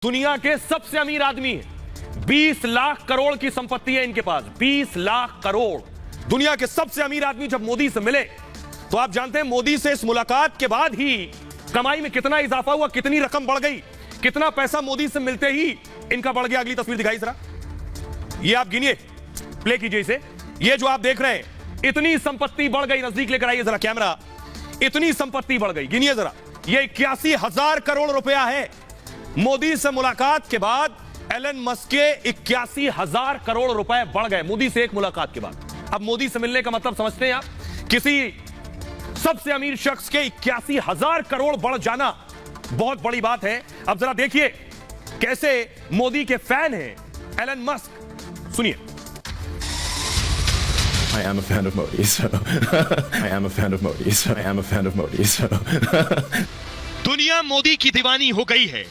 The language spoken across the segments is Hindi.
दुनिया के सबसे अमीर आदमी है। 20 लाख करोड़ की संपत्ति है इनके पास, 20 लाख करोड़। दुनिया के सबसे अमीर आदमी जब मोदी से मिले तो आप जानते हैं मोदी से इस मुलाकात के बाद ही कमाई में कितना इजाफा हुआ, कितनी रकम बढ़ गई, कितना पैसा मोदी से मिलते ही इनका बढ़ गया। अगली तस्वीर दिखाई जरा, ये आप गिनिए, प्ले कीजिए इसे। ये जो आप देख रहे हैं, इतनी संपत्ति बढ़ गई, नजदीक लेकर आइए जरा कैमरा, इतनी संपत्ति बढ़ गई, गिनिए जरा। ये 81,000 करोड़ रुपया है। मोदी से मुलाकात के बाद एलन मस्क के 81,000 करोड़ रुपए बढ़ गए मोदी से एक मुलाकात के बाद। अब मोदी से मिलने का मतलब समझते हैं आप, किसी सबसे अमीर शख्स के 81,000 करोड़ बढ़ जाना बहुत बड़ी बात है। अब जरा देखिए कैसे मोदी के फैन हैं एलन मस्क, सुनिए। I am a fan of Modi, so I am a fan of Modi, so I am a fan of Modi, so दुनिया मोदी की दीवानी हो गई है।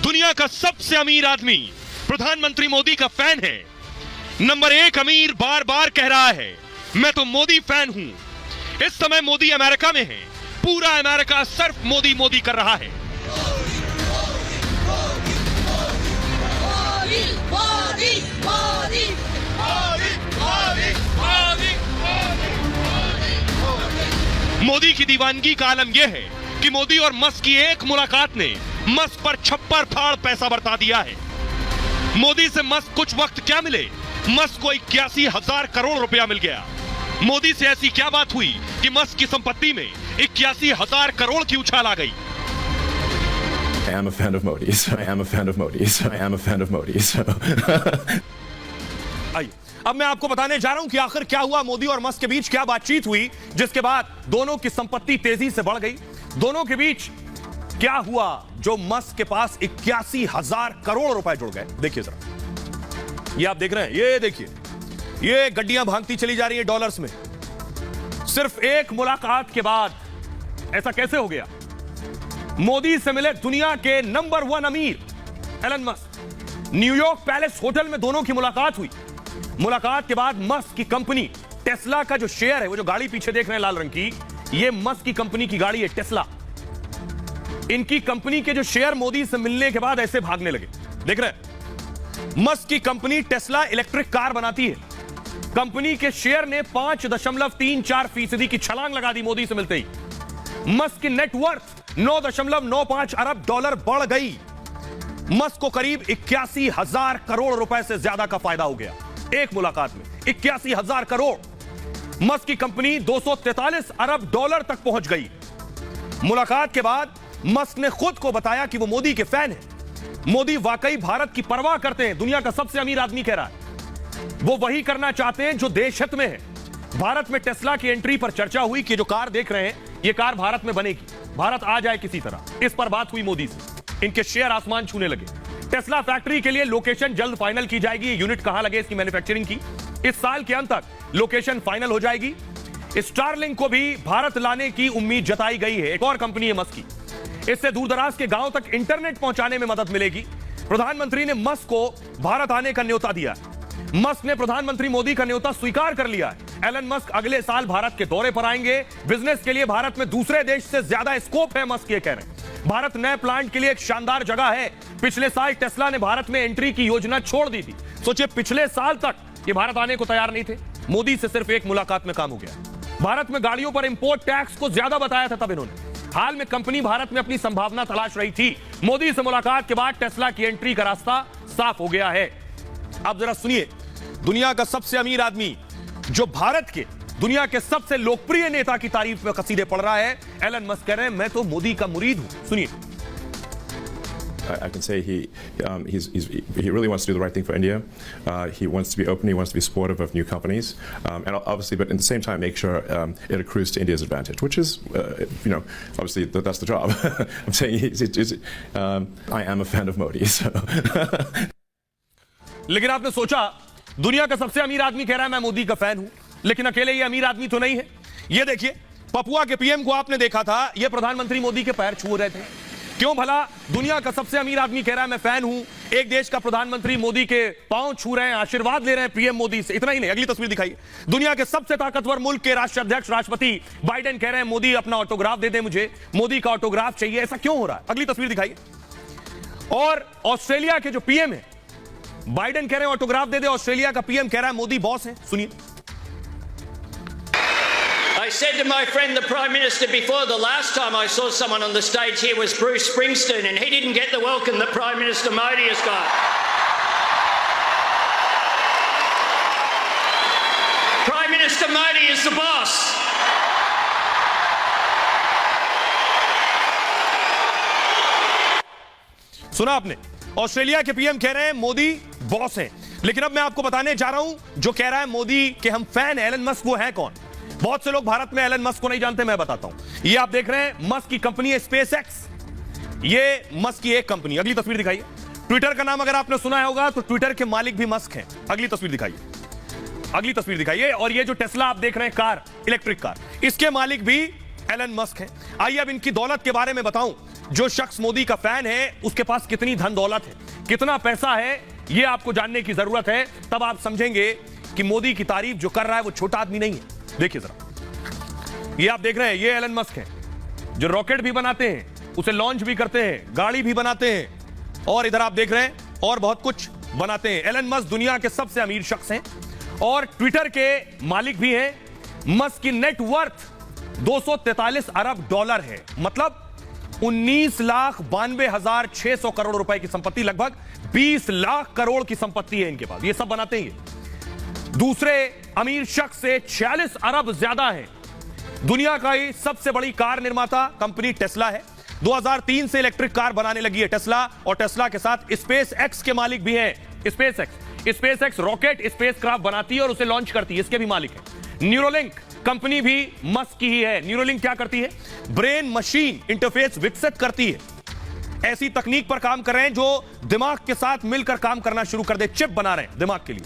दुनिया का सबसे अमीर आदमी प्रधानमंत्री मोदी का फैन है। नंबर 1 अमीर बार बार कह रहा है मैं तो मोदी फैन हूं। इस समय मोदी अमेरिका में है, पूरा अमेरिका सिर्फ मोदी मोदी कर रहा है। मोदी की दीवानगी का आलम यह है कि मोदी और मस्क की एक मुलाकात ने मस्क पर छप्पर फाड़ पैसा बरता दिया है। मोदी से मस्क कुछ वक्त क्या मिले, मस्क को 81,000 करोड़ रुपया मिल गया। मोदी से ऐसी क्या बात हुई कि मस्क की संपत्ति में 81,000 करोड़ की उछाल आ गई। I am a fan of Modi, so I am a fan of Modi, so I am a fan of Modi, so आइए अब मैं आपको बताने जा रहा हूं कि आखिर क्या हुआ मोदी और मस्क के बीच, क्या बातचीत हुई जिसके बाद दोनों की संपत्ति तेजी से बढ़ गई। दोनों के बीच क्या हुआ जो मस्क के पास 81,000 करोड़ रुपए जुड़ गए। देखिए जरा, ये आप देख रहे हैं, ये देखिए, ये गड्डियां भागती चली जा रही है डॉलर्स में। सिर्फ एक मुलाकात के बाद ऐसा कैसे हो गया। मोदी से मिले दुनिया के नंबर 1 अमीर Elon Musk. New York palace hotel में दोनों की मुलाकात हुई। मुलाकात के बाद मस्क की कंपनी टेस्ला का जो शेयर है, वो जो गाड़ी पीछे देख रहे हैं लाल रंग की, ये मस्क की कंपनी की गाड़ी है टेस्ला। इनकी कंपनी के जो शेयर मोदी से मिलने के बाद ऐसे भागने लगे। देख रहे हैं, मस्क की कंपनी टेस्ला इलेक्ट्रिक कार बनाती है। कंपनी के शेयर ने 5.34% की छलांग लगा दी मोदी से मिलते ही। मस्क की नेटवर्थ 9.95 अरब डॉलर बढ़ गई। मस्क को करीब 81,000 करोड़ रुपए से ज्यादा का फायदा हो गया एक मुलाकात में। 81,000 करोड़। मस्क की कंपनी 243 अरब डॉलर तक पहुंच गई। मुलाकात के बाद मस्क ने खुद को बताया कि वो मोदी के फैन है। मोदी वाकई भारत की परवाह करते हैं, दुनिया का सबसे अमीर आदमी कह रहा है। वो वही करना चाहते हैं जो देश हित में है। भारत में टेस्ला की एंट्री पर चर्चा हुई कि जो कार देख रहे हैं, ये कार भारत में बनेगी, भारत आ जाए किसी तरह। इस पर बात हुई मोदी से। इनके शेयर आसमान छूने लगे। टेस्ला फैक्ट्री के लिए लोकेशन जल्द फाइनल की जाएगी। यूनिट कहां लगे इसकी मैन्युफैक्चरिंग की, इस साल के अंत तक लोकेशन फाइनल हो जाएगी। स्टारलिंक को भी भारत लाने की उम्मीद जताई गई है। एक और कंपनी है मस्क की। इससे दूरदराज के गांव तक इंटरनेट पहुंचाने में मदद मिलेगी। प्रधानमंत्री ने मस्क को भारत आने का न्योता दिया। मस्क ने प्रधानमंत्री मोदी का न्योता स्वीकार कर लिया है। एलन मस्क अगले साल भारत के दौरे पर आएंगे। बिजनेस के लिए भारत में दूसरे देश से ज्यादा स्कोप है, मस्क ये कह रहे हैं। भारत नए प्लांट के लिए एक शानदार जगह है। पिछले साल टेस्ला ने भारत में एंट्री की योजना छोड़ दी थी। सोचिए, पिछले साल तक ये भारत आने को तैयार नहीं थे। मोदी से सिर्फ एक मुलाकात में काम हो गया। भारत में गाड़ियों पर इंपोर्ट टैक्स को ज्यादा बताया था तब इन्होंने। हाल में कंपनी भारत में अपनी संभावना तलाश रही थी। मोदी से मुलाकात के बाद टेस्ला की एंट्री का रास्ता साफ हो गया है। अब जरा सुनिए, दुनिया का सबसे अमीर आदमी जो भारत के दुनिया के सबसे लोकप्रिय नेता की तारीफ में कसीदे पढ़ रहा है, एलन मस्क कह रहे हैं मैं तो मोदी का मुरीद हूं। सुनिए। I can say he really wants to do the right thing for India. He wants to be open. He wants to be supportive of new companies, and obviously, but at the same time, make sure it accrues to India's advantage, which is, obviously that's the job. I'm saying I am a fan of Modi. So. लेकिन आपने सोचा, दुनिया का सबसे अमीर आदमी कह रहा है मैं मोदी का फैन हूं, लेकिन अकेले ये अमीर आदमी तो नहीं है। ये देखिए, पपुआ के पीएम को आपने देखा था, ये प्रधानमंत्री मोदी के पैर छू रहे थे। क्यों भला दुनिया का सबसे अमीर आदमी कह रहा है मैं फैन हूं, एक देश का प्रधानमंत्री मोदी के पांव छू रहे हैं, आशीर्वाद ले रहे हैं पीएम मोदी से। इतना ही नहीं, अगली तस्वीर दिखाइए। दुनिया के सबसे ताकतवर मुल्क के राष्ट्राध्यक्ष राष्ट्रपति बाइडेन कह रहे हैं मोदी अपना ऑटोग्राफ दे दे, मुझे मोदी का ऑटोग्राफ चाहिए। ऐसा क्यों हो रहा है? अगली तस्वीर दिखाइए। और ऑस्ट्रेलिया के जो पीएम है, बाइडेन कह रहे हैं ऑटोग्राफ दे दे, ऑस्ट्रेलिया का पीएम कह रहा है मोदी बॉस है। सुनिए। I said to my friend, the Prime Minister, before the last time I saw someone on the stage here was Bruce Springsteen, and he didn't get the welcome that Prime Minister Modi has got. Prime Minister Modi is the boss. सुना आपने, ऑस्ट्रेलिया के पीएम कह रहे हैं मोदी बॉस हैं। लेकिन अब मैं आपको बताने जा रहा हूं, जो कह रहा है मोदी के हम फैन एलन मस्क, वो है कौन? बहुत से लोग भारत में एलन मस्क को नहीं जानते, मैं बताता हूं। ये आप देख रहे हैं, मस्क की कंपनी है स्पेस एक्स। ये मस्क की एक कंपनी। अगली तस्वीर दिखाइए। ट्विटर का नाम अगर आपने सुना होगा तो ट्विटर के मालिक भी मस्क हैं। अगली तस्वीर दिखाइए, अगली तस्वीर दिखाइए। और ये जो टेस्ला आप देख रहे हैं, कार, इलेक्ट्रिक कार, इसके मालिक भी एलन मस्क हैं। आइए अब इनकी दौलत के बारे में बताऊं। जो शख्स मोदी का फैन है उसके पास कितनी धन दौलत है, कितना पैसा है, यह आपको जानने की जरूरत है। तब आप समझेंगे कि मोदी की तारीफ जो कर रहा है वो छोटा आदमी नहीं है। देखिए जरा, ये आप देख रहे हैं, ये एलन मस्क हैं जो रॉकेट भी बनाते हैं, उसे लॉन्च भी करते हैं, गाड़ी भी बनाते हैं, और इधर आप देख रहे हैं और बहुत कुछ बनाते हैं। एलन मस्क दुनिया के सबसे अमीर शख्स हैं और ट्विटर के मालिक भी हैं। मस्क की नेटवर्थ 243 अरब डॉलर है, मतलब 19,92,600 करोड़ रुपए की संपत्ति, लगभग 20 लाख करोड़ की संपत्ति है इनके पास। ये सब बनाते हैं। दूसरे अमीर शख्स से 46 अरब ज्यादा है। दुनिया का ही सबसे बड़ी कार निर्माता कंपनी टेस्ला है। 2003 से इलेक्ट्रिक कार बनाने लगी है टेस्ला, और टेस्ला के साथ स्पेस एक्स के मालिक भी हैं। Space x rocket, space craft बनाती है और उसे लॉन्च करती है, इसके भी मालिक है। न्यूरोलिंक कंपनी भी मस्क की ही है। न्यूरोलिंक क्या करती है? ब्रेन मशीन इंटरफेस विकसित करती है। ऐसी तकनीक पर काम कर रहे हैं जो दिमाग के साथ मिलकर काम करना शुरू कर दे। चिप बना रहे हैं दिमाग के लिए।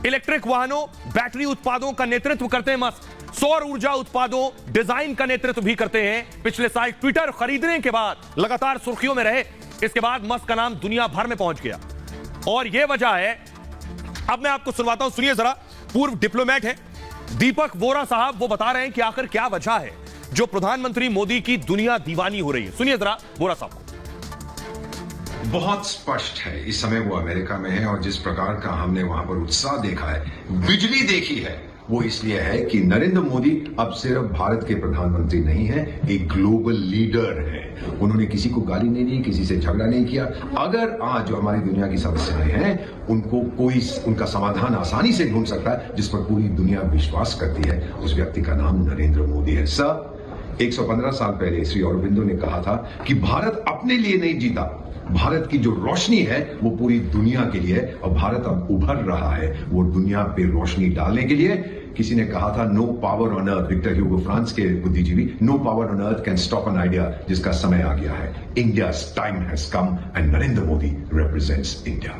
इलेक्ट्रिक वाहनों, बैटरी उत्पादों का नेतृत्व करते हैं मस्क। सौर ऊर्जा उत्पादों, डिजाइन का नेतृत्व भी करते हैं। पिछले साल ट्विटर खरीदने के बाद लगातार सुर्खियों में रहे। इसके बाद मस्क का नाम दुनिया भर में पहुंच गया, और यह वजह है। अब मैं आपको सुनवाता हूं, सुनिए जरा। पूर्व डिप्लोमेट है दीपक वोरा साहब, वो बता रहे हैं कि आखिर क्या वजह है जो प्रधानमंत्री मोदी की दुनिया दीवानी हो रही है। सुनिए जरा वोरा साहब को। बहुत स्पष्ट है, इस समय वो अमेरिका में है और जिस प्रकार का हमने वहां पर उत्साह देखा है, बिजली देखी है, वो इसलिए है कि नरेंद्र मोदी अब सिर्फ भारत के प्रधानमंत्री नहीं है, एक ग्लोबल लीडर है। उन्होंने किसी को गाली नहीं दी, किसी से झगड़ा नहीं किया। अगर आज जो हमारी दुनिया की समस्याएं हैं उनको कोई उनका समाधान आसानी से ढूंढ सकता है, जिस पर पूरी दुनिया विश्वास करती है, उस व्यक्ति का नाम नरेंद्र मोदी है। सर, 115 साल पहले श्री अरबिंदो ने कहा था कि भारत अपने लिए नहीं जीता, भारत की जो रोशनी है वो पूरी दुनिया के लिए है, और भारत अब उभर रहा है वो दुनिया पे रोशनी डालने के लिए। किसी ने कहा था, no power on earth, Victor Hugo France के बुद्धिजीवी, no power on earth can stop an idea, जिसका समय आ गया है। India's time has come and Narendra Modi represents India.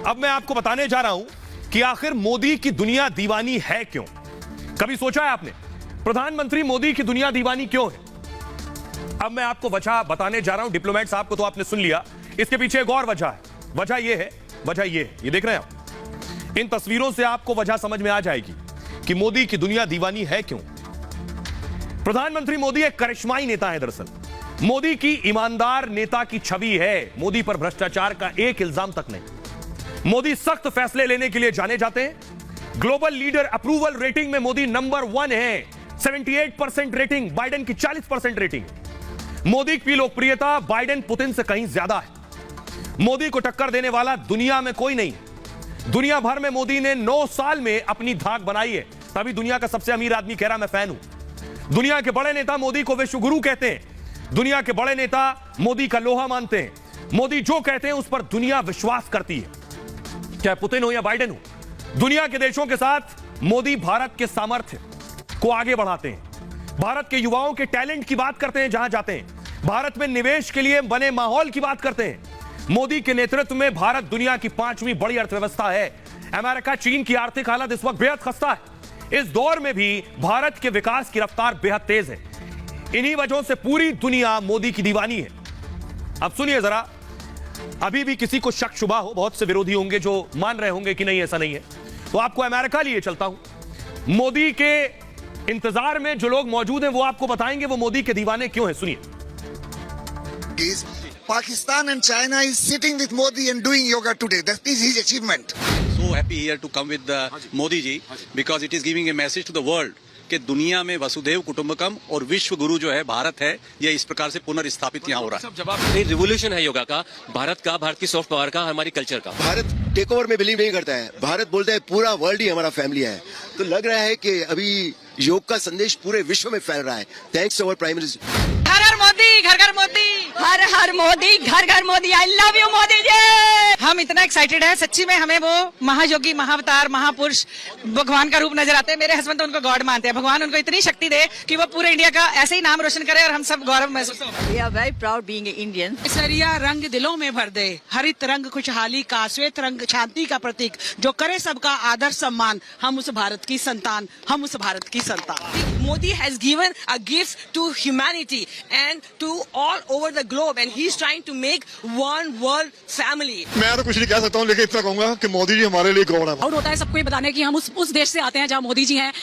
अब मैं आपको बताने जा रहा हूं कि आखिर मोदी की दुनिया दीवानी है क्यों। कभी सोचा है आपने प्रधानमंत्री मोदी की दुनिया दीवानी क्यों है? अब मैं आपको वजह बताने जा रहा हूं। डिप्लोमेट साहब को तो आपने सुन लिया, इसके पीछे एक और वजह है। वजह यह है, ये देख रहे हैं आप। इन तस्वीरों से आपको वजह समझ में आ जाएगी कि मोदी की दुनिया दीवानी है क्यों। प्रधानमंत्री मोदी एक करिश्माई नेता है। दरअसल मोदी की ईमानदार नेता की छवि है। मोदी पर भ्रष्टाचार का एक इल्जाम तक नहीं। मोदी सख्त फैसले लेने के लिए जाने जाते हैं। ग्लोबल लीडर अप्रूवल रेटिंग में मोदी नंबर 1 है। 78% रेटिंग, बाइडेन की 40% रेटिंग। मोदी की लोकप्रियता बाइडेन पुतिन से कहीं ज्यादा है। मोदी को टक्कर देने वाला दुनिया में कोई नहीं। दुनिया भर में मोदी ने 9 साल में अपनी धाक बनाई है, तभी दुनिया का सबसे अमीर आदमी कह रहा मैं फैन हूं। दुनिया के बड़े नेता मोदी को विश्व गुरु कहते हैं। दुनिया के बड़े नेता मोदी का लोहा मानते हैं। मोदी जो कहते हैं उस पर दुनिया विश्वास करती है, चाहे पुतिन हो या बाइडेन हो। दुनिया के देशों के साथ मोदी भारत के सामर्थ्य को आगे बढ़ाते हैं। भारत के युवाओं के टैलेंट की बात करते हैं जहां जाते हैं। भारत में निवेश के लिए बने माहौल की बात करते हैं। मोदी के नेतृत्व में भारत दुनिया की 5वीं बड़ी अर्थव्यवस्था है। अमेरिका, चीन की आर्थिक हालत इस वक्त बेहद खस्ता है। इस दौर में भी भारत के विकास की रफ्तार बेहद तेज है। इन्हीं वजहों से पूरी दुनिया मोदी की दीवानी है। अब सुनिए जरा, अभी भी किसी को शक शुबा हो, बहुत से विरोधी होंगे जो मान रहे होंगे कि नहीं ऐसा नहीं है, तो आपको अमेरिका लिए चलता हूं। मोदी के इंतजार में जो लोग मौजूद हैं वो आपको बताएंगे वो मोदी के दीवाने क्यों हैं। सुनिए। Pakistan and China is sitting with Modi and doing yoga today. That is his achievement. So happy here to come with Modi ji because it is giving a message to the world कि दुनिया में वसुधैव कुटुंबकम और विश्व गुरु जो है भारत है, ये इस प्रकार से पुनर्स्थापित यहाँ हो रहा है। जवाब रिवोल्यूशन है योगा का, भारत का, भारत की सॉफ्ट पावर का, हमारी कल्चर का। भारत टेक ओवर में बिलीव नहीं करता है, भारत बोलता है पूरा वर्ल्ड ही हमारा फैमिली है। तो लग रहा है कि अभी योग का संदेश पूरे विश्व में फैल रहा है, thanks to our prime minister. हर हर मोदी, घर घर मोदी, हर हर मोदी, घर घर Modi. I love you Modi ji. हम इतना एक्साइटेड है, सच्ची में हमें वो महायोगी, महाअवतार, महापुरुष, भगवान का रूप नजर आते हैं। मेरे हस्बैंड तो उनको गॉड मानते हैं। भगवान उनको इतनी शक्ति दे कि वो पूरे इंडिया का ऐसे ही नाम रोशन करे और हम सब गौरव महसूस करें। We are very proud being Indian. केसरिया रंग दिलों में भर दे, हरित रंग खुशहाली का, श्वेत रंग शांति का प्रतीक, जो करे सबका आदर सम्मान। हम उस भारत की संतान, हम उस भारत की संतान। Modi has given a gift to humanity and to all over the globe and he is trying to make one world family. मैं तो कुछ नहीं कह सकता हूँ, लेकिन इतना कहूंगा कि मोदी जी हमारे लिए गॉड है। और होता है सबको ये बताने कि हम उस देश से आते हैं जहाँ मोदी जी हैं।